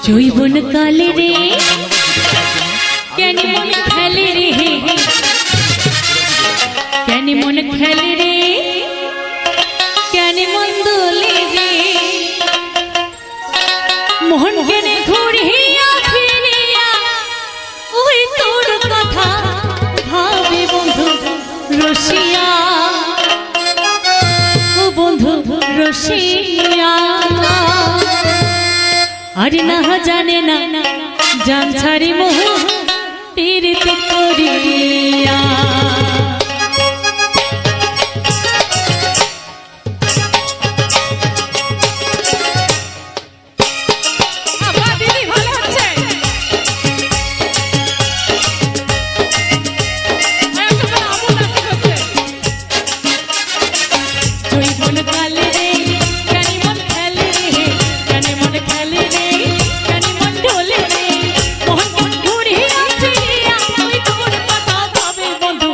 জৈবন কালে রে কেন মন খেলে রে, কেন মন খেলে রে, কেন মন দোলে রে, মোহন কেনে ঘুরিয়া ফিরিয়া ওই তোর কথা ভাবে বন্ধু রসিয়া, ও বন্ধু রসিয়া। আর না জানে না জান ছাড়ি মোহ পীড়িত করিয়া। বন্ধু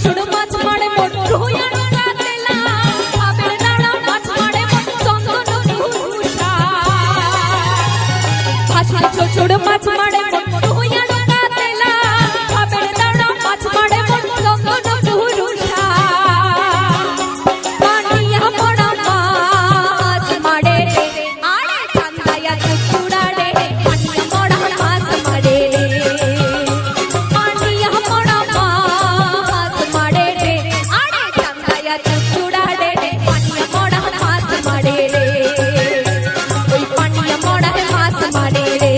ছোট মাছ মারে মোটু আর কাতলা আবের দাঁড়া মাছ মারে চন্দন পুরুষা ভাষা ছোট মাছ মারে মোটু আর কাতলা আবের দাঁড়া মাছ মারে চন্দন পুরুষা পানিয়া পড়া মাছ মারে রে আরে চান্দায়া চুড়া রে পানিয়া পড়া মাছ মারে রে পানিয়া পড়া মাছ মারে রে আরে চান্দায়া চুড়া রে পানিয়া পড়া মাছ মারে রে ওই পানিয়া পড়া মাছ মারে রে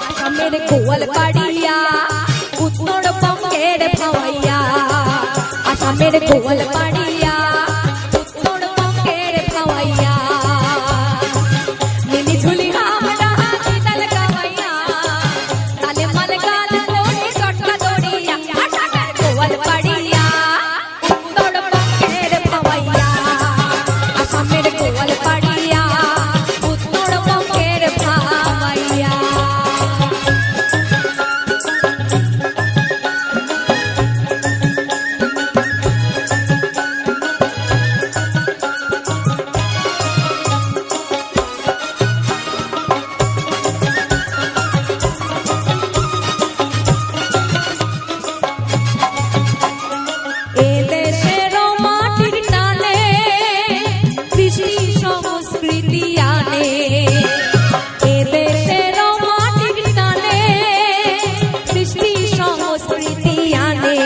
আসামের গোয়ালপাড়িয়া উত্তরবঙ্গের ভাওয়াইয়া আসামের গোয়ালপাড়িয়া উত্তরবঙ্গের ভাওয়াইয়া মিনি ঝুলি আমরা গীতাল গাওয়াইয়া তালে মাল গাল কোটি চটকা দড়িয়া আসামের গোয়ালপাড়িয়া উত্তরবঙ্গের ভাওয়াইয়া আসামের গোয়ালপাড়িয়া উত্তরবঙ্গের ভাওয়াইয়া এ দেশের মাটির টানে কৃষি সংস্কৃতি আনে এ দেশের মাটির টানে কৃষি সংস্কৃতি আনে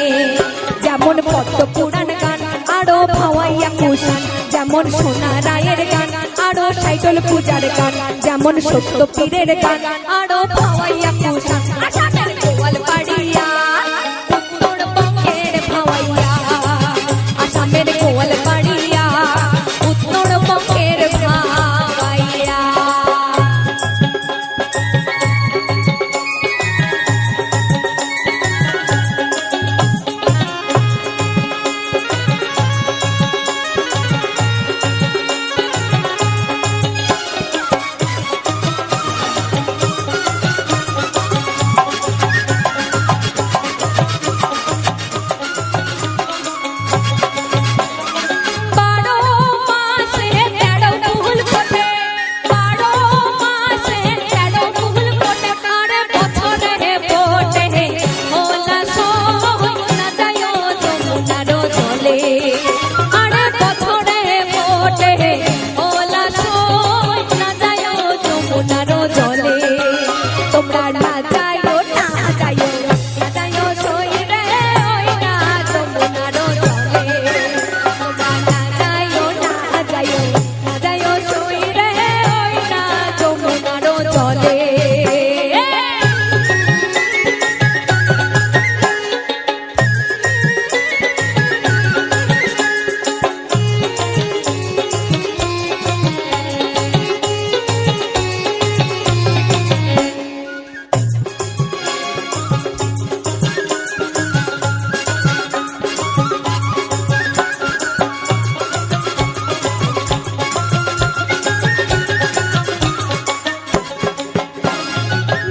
যেমন পদ্ম পুরাণ গান আরো ভাওয়াইয়া কুষাণ যেমন সোনা রায়ের গান আরো সাইকেল পূজার গান যেমন সত্য পীরের গান আরো ভাওয়াইয়া কুষাণ আসামের গোয়ালপাড়িয়া উত্তরবঙ্গের ভাওয়াইয়া আসামের গোয়ালপাড়িয়া উত্তরবঙ্গের ভাওয়াইয়া বারো মাসে 13 ফুল ফোটে 12 মাসে 13 ফুল ফোটে আর বছরে ফোটে ওলা সই না যায় যমুনার জলে আর বছরে ফোটে ওলা সই না যায় যমুনার জলে তোমরা না যাইও না যাইও না যাইও সই রে ওই না যমুনার জলে তোমরা না যাইও না যাইও না যাইও সই রে ওই না যমুনার জলে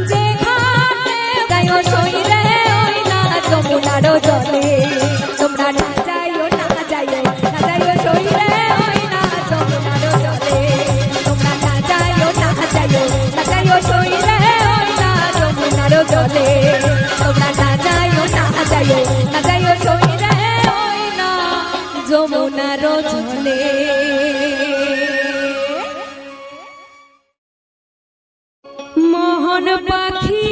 যে ঘাটে যাইও সই রে ওই না যমুনার জলে তোমরা না যাইও না যাইও না যাইও সই রে ওই না যমুনার জলে তোমরা না যাইও না যাইও না যাইও সই রে ওই না যমুনার জলে তোমরা না যাইও না যাইও না যাইও সই রে ওই না যমুনার জলে মোহন পাখি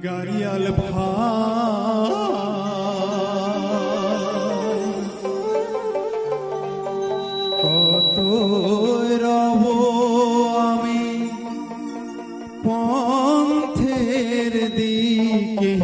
গাড়িয়াল ভাই কত রব আমি পন্থের দিকে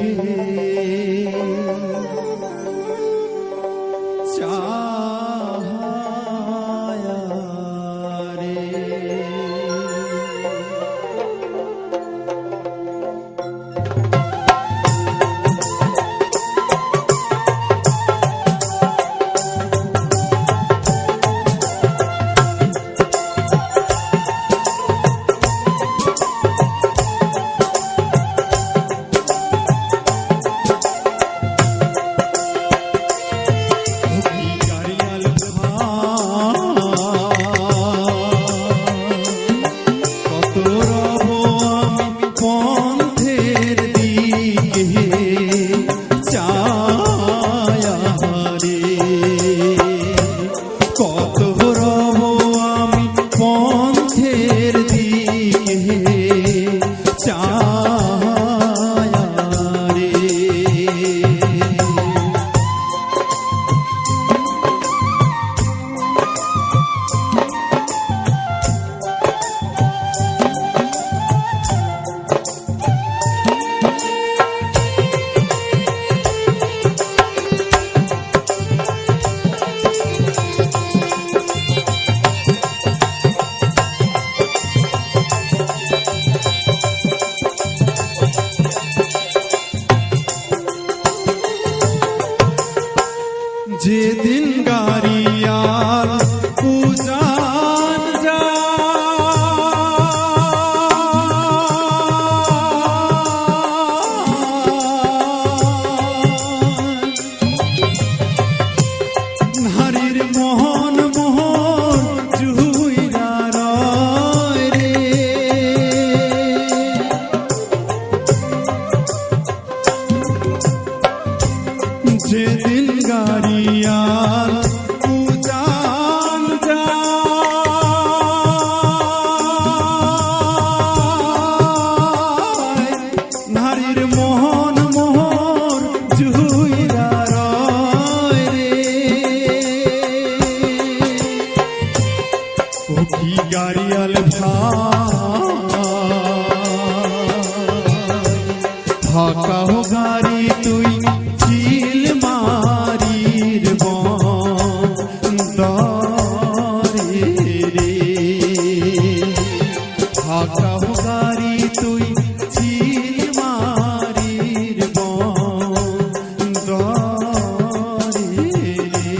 যেদিন গাড়িয়াল উজান নারীর মোহন মোহন জুইরা রয় রে যেদিন গাড়িয়াল উজান যায় নারীর মোহন মোহন জুইরা রয় রে ও কি গাড়িয়াল ফাঁকা হো গাড়ি তুই চিল মারির বন্দরে রে ফাঁকা হো গাড়ি তুই চিল মারির বন্দরে রে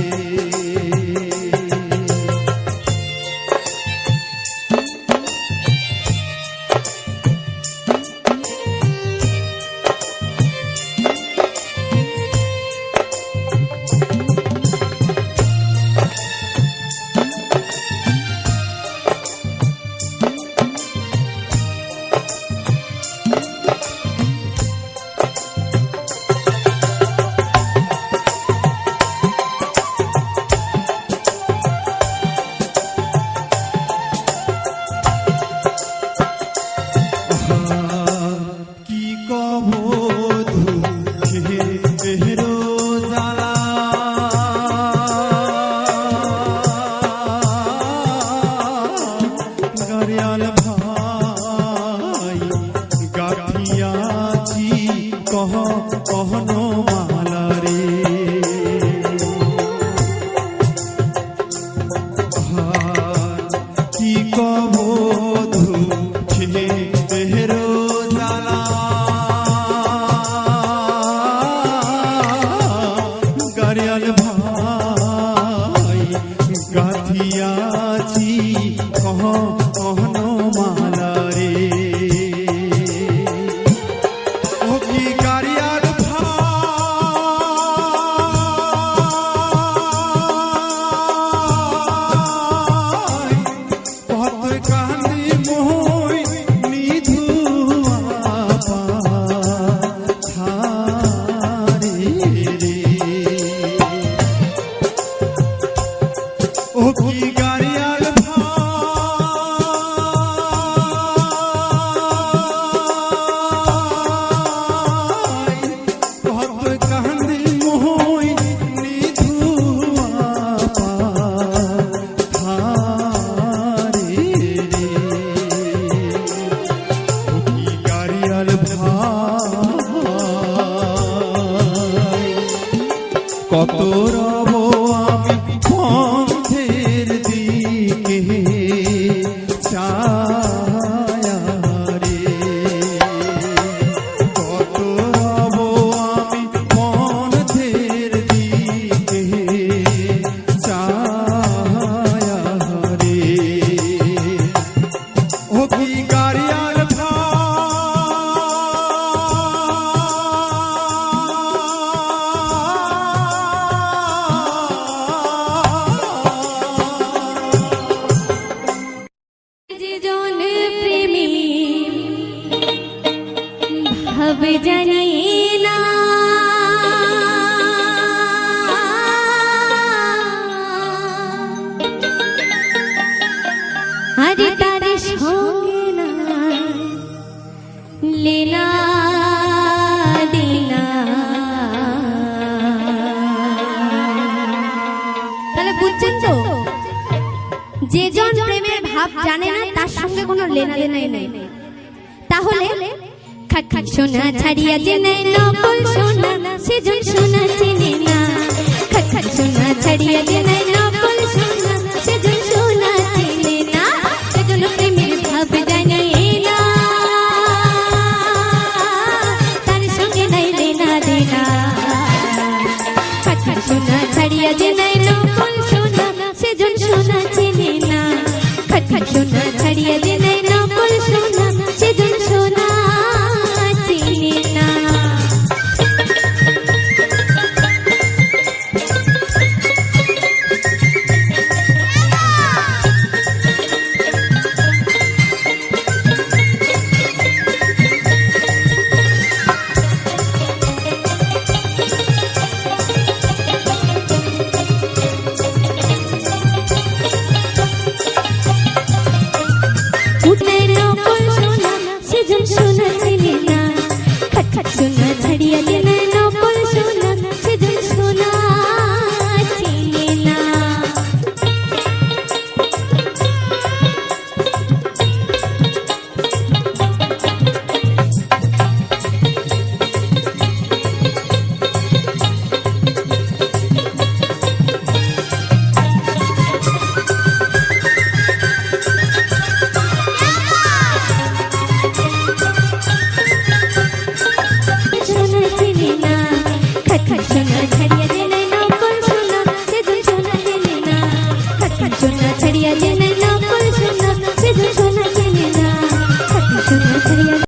আছি কহন মালা রে ও কি গাড়িয়ার ভাই কত কান্দি মোই নিধুয়া পাথারে রে ও কি গাড়িয়াল ভাই কত কান্দি মোই নিধুয়া পাথারে রে ও কি গাড়িয়াল ভাই কত রব আমি পথের দিকে ছায়া রে কত রব আমি পথের দিকে ছায়া রে ও কি গাড়িয়াল যে জন প্রেমী ভাব জানি না আরে তার সঙ্গে না লীলা দিলা তাহলে বুঝছেন তো যে জন প্রেমের ভাব জানে না তার সঙ্গে কোনো লেনাদেনাই নেই তাহলে খাট খাট সোনা ছাড়িয়া যে নেয় নকল সোনা সেজন সোনা চেনে না খাট খাট সোনা ছাড়িয়া যে নেয় নকল সোনা সেজন সোনা চেনে না সেজন প্রেমের ভাব জানে না তার সঙ্গে নাই লেনা দেনা খাট খাট সোনা ছাড়িয়া যে নেয় নকল সোনা সেজন সোনা চেনে না খাট খাট সোনা ছাড়িয়া যে নেয় নকল সোনা সেজন সোনা চেনে না উঠে নকল সোনা সেজন সোনা চেনে না খাট খাট সোনা ছাড়িয়া যে নেয় নকল সোনা সেজন সোনা চেনে না সোনা চেনে না খাট খাট সোনা ছাড়িয়া যে নেয় নকল সোনা সেজন সোনা চেনে না খাট খাট সোনা ছাড়িয়া যে নেয় নকল সোনা সেজন সোনা চেনে না খাট খাট সোনা ছাড়িয়া